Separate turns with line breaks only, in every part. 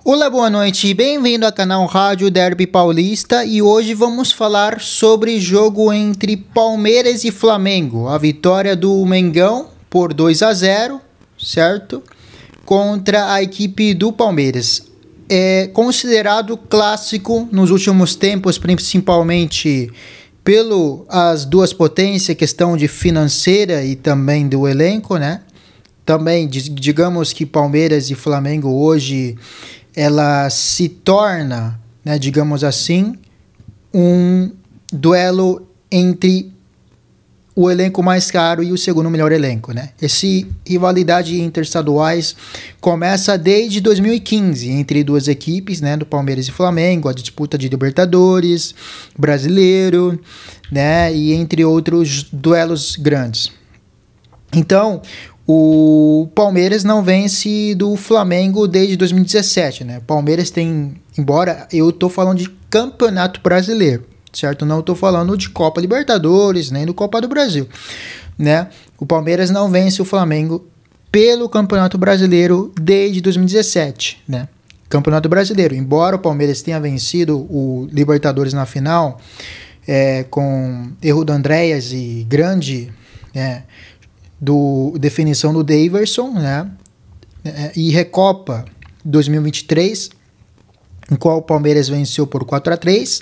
Olá, boa noite, bem-vindo ao canal Rádio Derby Paulista e hoje vamos falar sobre jogo entre Palmeiras e Flamengo, a vitória do Mengão por 2-0, certo? Contra a equipe do Palmeiras. É considerado clássico nos últimos tempos, principalmente as duas potências, questão de financeira e também do elenco, né? Também digamos que Palmeiras e Flamengo hoje ela se torna, né, digamos assim, um duelo entre o elenco mais caro e o segundo melhor elenco, né? Essa rivalidade interestaduais começa desde 2015 entre duas equipes, né, do Palmeiras e Flamengo, a disputa de Libertadores, Brasileiro, né, e entre outros duelos grandes. Então, o Palmeiras não vence do Flamengo desde 2017, né? Palmeiras tem, embora eu tô falando de Campeonato Brasileiro, certo? Não tô falando de Copa Libertadores, nem do Copa do Brasil, né? O Palmeiras não vence o Flamengo pelo Campeonato Brasileiro desde 2017, né? Campeonato Brasileiro, embora o Palmeiras tenha vencido o Libertadores na final, com erro do Andréas e grande, definição do Daverson, né? E Recopa 2023, em qual o Palmeiras venceu por 4-3,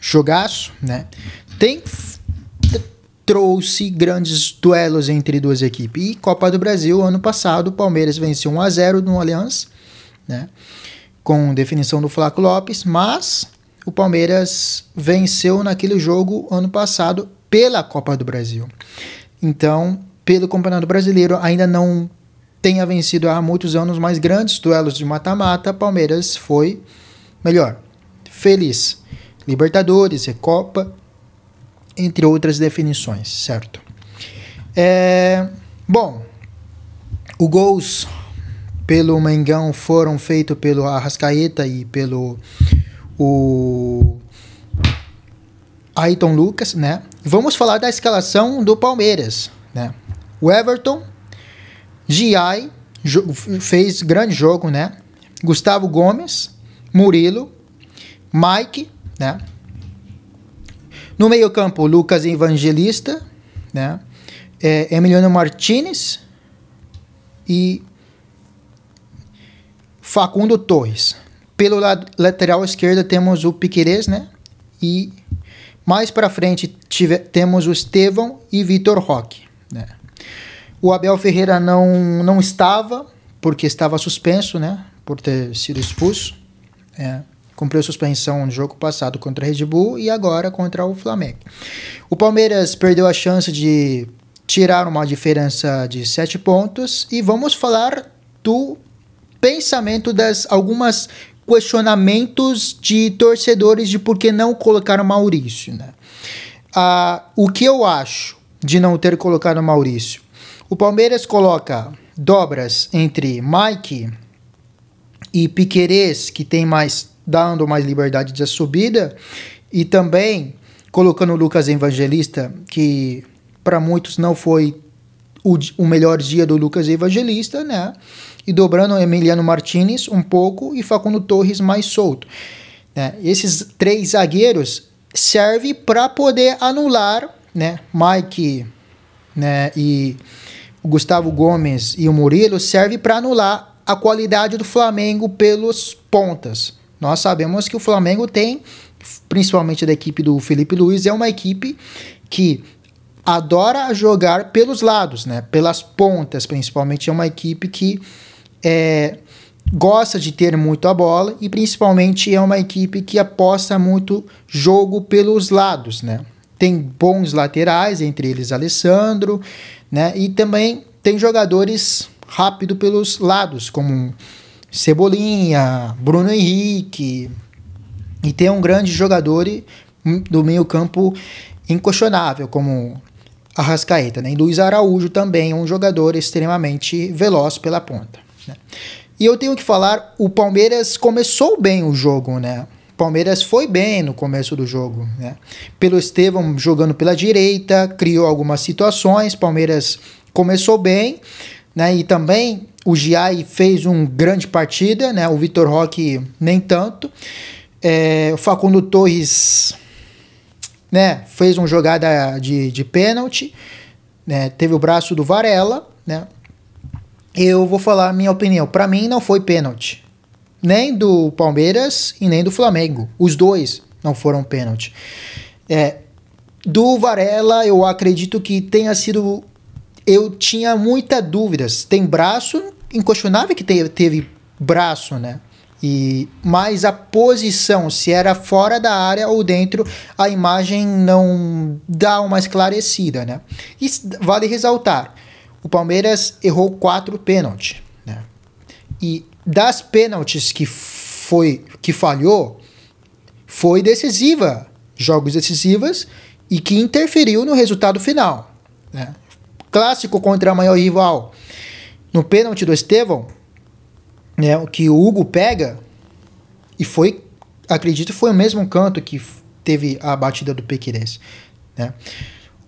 jogaço, né? Trouxe grandes duelos entre duas equipes. E Copa do Brasil, ano passado, o Palmeiras venceu 1-0 no Allianz, né? Com definição do Flaco Lopes, mas o Palmeiras venceu naquele jogo ano passado pela Copa do Brasil. Então, pelo Campeonato Brasileiro, ainda não tenha vencido há muitos anos mais grandes duelos de mata-mata, Palmeiras foi melhor. Feliz. Libertadores, Recopa, entre outras definições, certo? Bom, os gols pelo Mengão foram feitos pelo Arrascaeta e pelo Ayrton Lucas, né? Vamos falar da escalação do Palmeiras, né? O Everton, Giai, fez grande jogo, né? Gustavo Gomes, Murilo, Mike, né? No meio campo, Lucas Evangelista, né? Emiliano Martinez e Facundo Torres. Pelo lado lateral esquerdo temos o Piquerez, né? E mais para frente temos o Estevão e Vitor Roque, né? O Abel Ferreira não estava, porque estava suspenso, né? Por ter sido expulso. Cumpriu suspensão no jogo passado contra a Red Bull e agora contra o Flamengo. O Palmeiras perdeu a chance de tirar uma diferença de 7 pontos. E vamos falar do pensamento algumas questionamentos de torcedores de por que não colocar o Maurício, né? O que eu acho de não ter colocado o Maurício? O Palmeiras coloca dobras entre Mike e Piquerez, que tem dando mais liberdade de subida, e também colocando o Lucas Evangelista, que para muitos não foi o melhor dia do Lucas Evangelista, né? E dobrando o Emiliano Martinez um pouco e Facundo Torres mais solto, né? Esses 3 zagueiros servem para poder anular, né? Mike, né? E o Gustavo Gomes e o Murilo servem para anular a qualidade do Flamengo pelos pontas. Nós sabemos que o Flamengo tem, principalmente da equipe do Felipe Luiz, é uma equipe que adora jogar pelos lados, né? Pelas pontas, principalmente. É uma equipe que gosta de ter muito a bola e principalmente é uma equipe que aposta muito jogo pelos lados, né? Tem bons laterais, entre eles Alessandro, né? E também tem jogadores rápidos pelos lados, como Cebolinha, Bruno Henrique, e tem um grande jogador do meio campo inquestionável, como Arrascaeta, né? E Luiz Araújo também é um jogador extremamente veloz pela ponta, né? E eu tenho que falar, o Palmeiras começou bem o jogo, né? O Palmeiras foi bem no começo do jogo, né? Pelo Estevão jogando pela direita, criou algumas situações, Palmeiras começou bem, né? E também O Giai fez uma grande partida, né? O Vitor Roque nem tanto. O Facundo Torres, né, fez uma jogada de pênalti, né? Teve o braço do Varela, né? Eu vou falar a minha opinião. Para mim não foi pênalti. Nem do Palmeiras e nem do Flamengo. Os dois não foram pênalti. Do Varela, eu acredito que tenha sido... Eu tinha muitas dúvidas. Tem braço, inquestionável que teve braço, né? Mas a posição, se era fora da área ou dentro, a imagem não dá uma esclarecida, né? E vale ressaltar, o Palmeiras errou 4 pênaltis, né? E das pênaltis que falhou, foi decisiva, jogos decisivos, e que interferiu no resultado final, né? Clássico contra a maior rival. No pênalti do Estevão, né, o que o Hugo pega, e acredito foi o mesmo canto que teve a batida do Piquerez, né?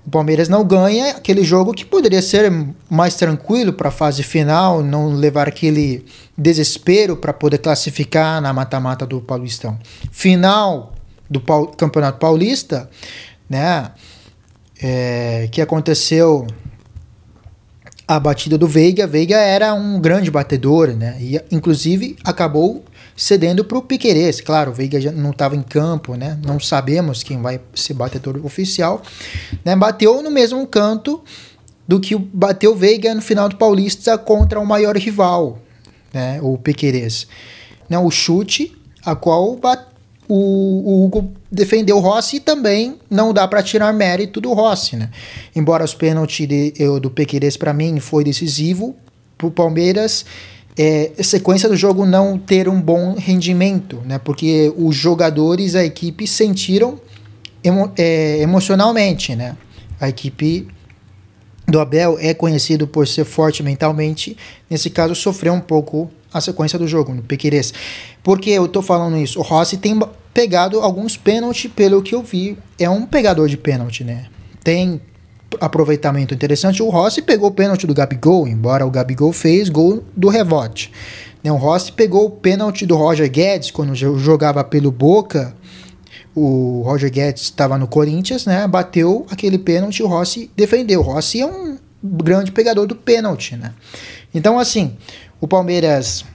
O Palmeiras não ganha aquele jogo que poderia ser mais tranquilo para a fase final, não levar aquele desespero para poder classificar na mata-mata do Paulistão. Final do Campeonato Paulista, né, que aconteceu a batida do Veiga. Veiga era um grande batedor, né? E inclusive acabou cedendo para o Piquerez. Claro, o Veiga já não estava em campo, né? Não sabemos quem vai ser batedor oficial, né? Bateu no mesmo canto do que bateu o Veiga no final do Paulista contra o maior rival, né? O Piquerez. Né? O chute, a qual o Hugo defendeu o Rossi, e também não dá para tirar mérito do Rossi, né? Embora os pênaltis do Piquerez para mim foi decisivo para o Palmeiras, a sequência do jogo não ter um bom rendimento, né? Porque os jogadores, a equipe sentiram emocionalmente, né? A equipe do Abel é conhecido por ser forte mentalmente, nesse caso sofreu um pouco a sequência do jogo no Piquerez. Por que eu tô falando isso? O Rossi tem pegado alguns pênaltis, pelo que eu vi, é um pegador de pênalti, né? Tem aproveitamento interessante. O Rossi pegou o pênalti do Gabigol, embora o Gabigol fez gol do rebote, né? O Rossi pegou o pênalti do Roger Guedes, quando jogava pelo Boca. O Roger Guedes estava no Corinthians, né? Bateu aquele pênalti, o Rossi defendeu. O Rossi é um grande pegador do pênalti, né? Então, assim, o Palmeiras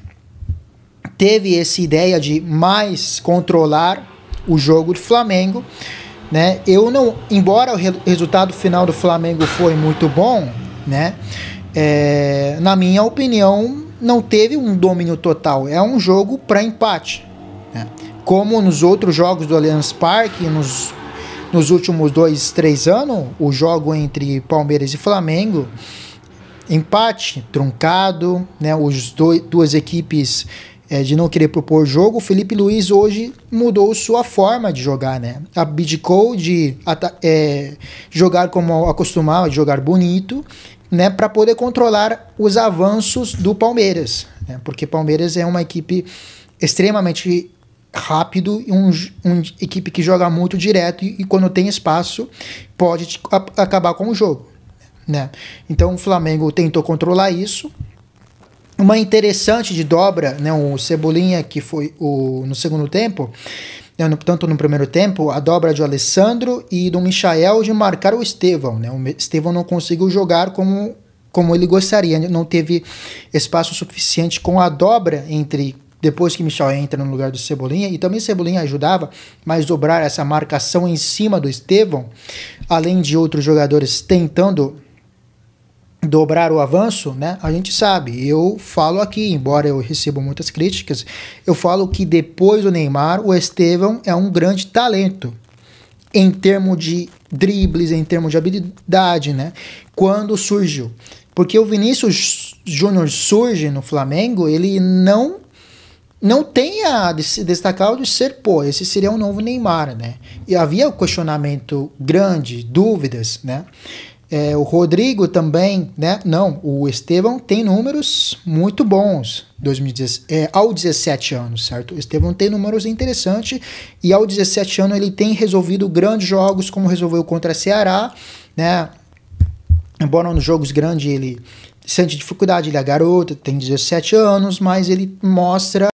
teve essa ideia de mais controlar o jogo do Flamengo, né? Embora o resultado final do Flamengo foi muito bom, né? Na minha opinião, não teve um domínio total. É um jogo para empate, né? Como nos outros jogos do Allianz Parque, nos últimos 2-3 anos, o jogo entre Palmeiras e Flamengo, empate, truncado, né? Duas equipes de não querer propor jogo. O Felipe Luiz hoje mudou sua forma de jogar, né? Abdicou de jogar como acostumava, de jogar bonito, né? Para poder controlar os avanços do Palmeiras, né? Porque Palmeiras é uma equipe extremamente rápido e uma equipe que joga muito direto e quando tem espaço pode acabar com o jogo, né? Então o Flamengo tentou controlar isso. Uma interessante de dobra, né? O Cebolinha, que foi no segundo tempo, né? Tanto no primeiro tempo, a dobra de Alessandro e do Michael de marcar o Estevão, né? O Estevão não conseguiu jogar como ele gostaria, não teve espaço suficiente com a dobra depois que Michel entra no lugar do Cebolinha, e também Cebolinha ajudava, mas dobrar essa marcação em cima do Estevão, além de outros jogadores tentando dobrar o avanço, né? A gente sabe, eu falo aqui, embora eu receba muitas críticas, eu falo que depois do Neymar, o Estevão é um grande talento, em termos de dribles, em termos de habilidade, né? Quando surgiu. Porque o Vinícius Júnior surge no Flamengo, ele não tem a se destacar de ser, esse seria um novo Neymar, né? E havia um questionamento grande, dúvidas, né? O Rodrigo também, né? Não, o Estevão tem números muito bons ao 17 anos, certo? O Estevão tem números interessantes e ao 17 anos ele tem resolvido grandes jogos, como resolveu contra a Ceará, né? Embora nos jogos grandes ele sente dificuldade, ele é garoto, tem 17 anos, mas ele mostra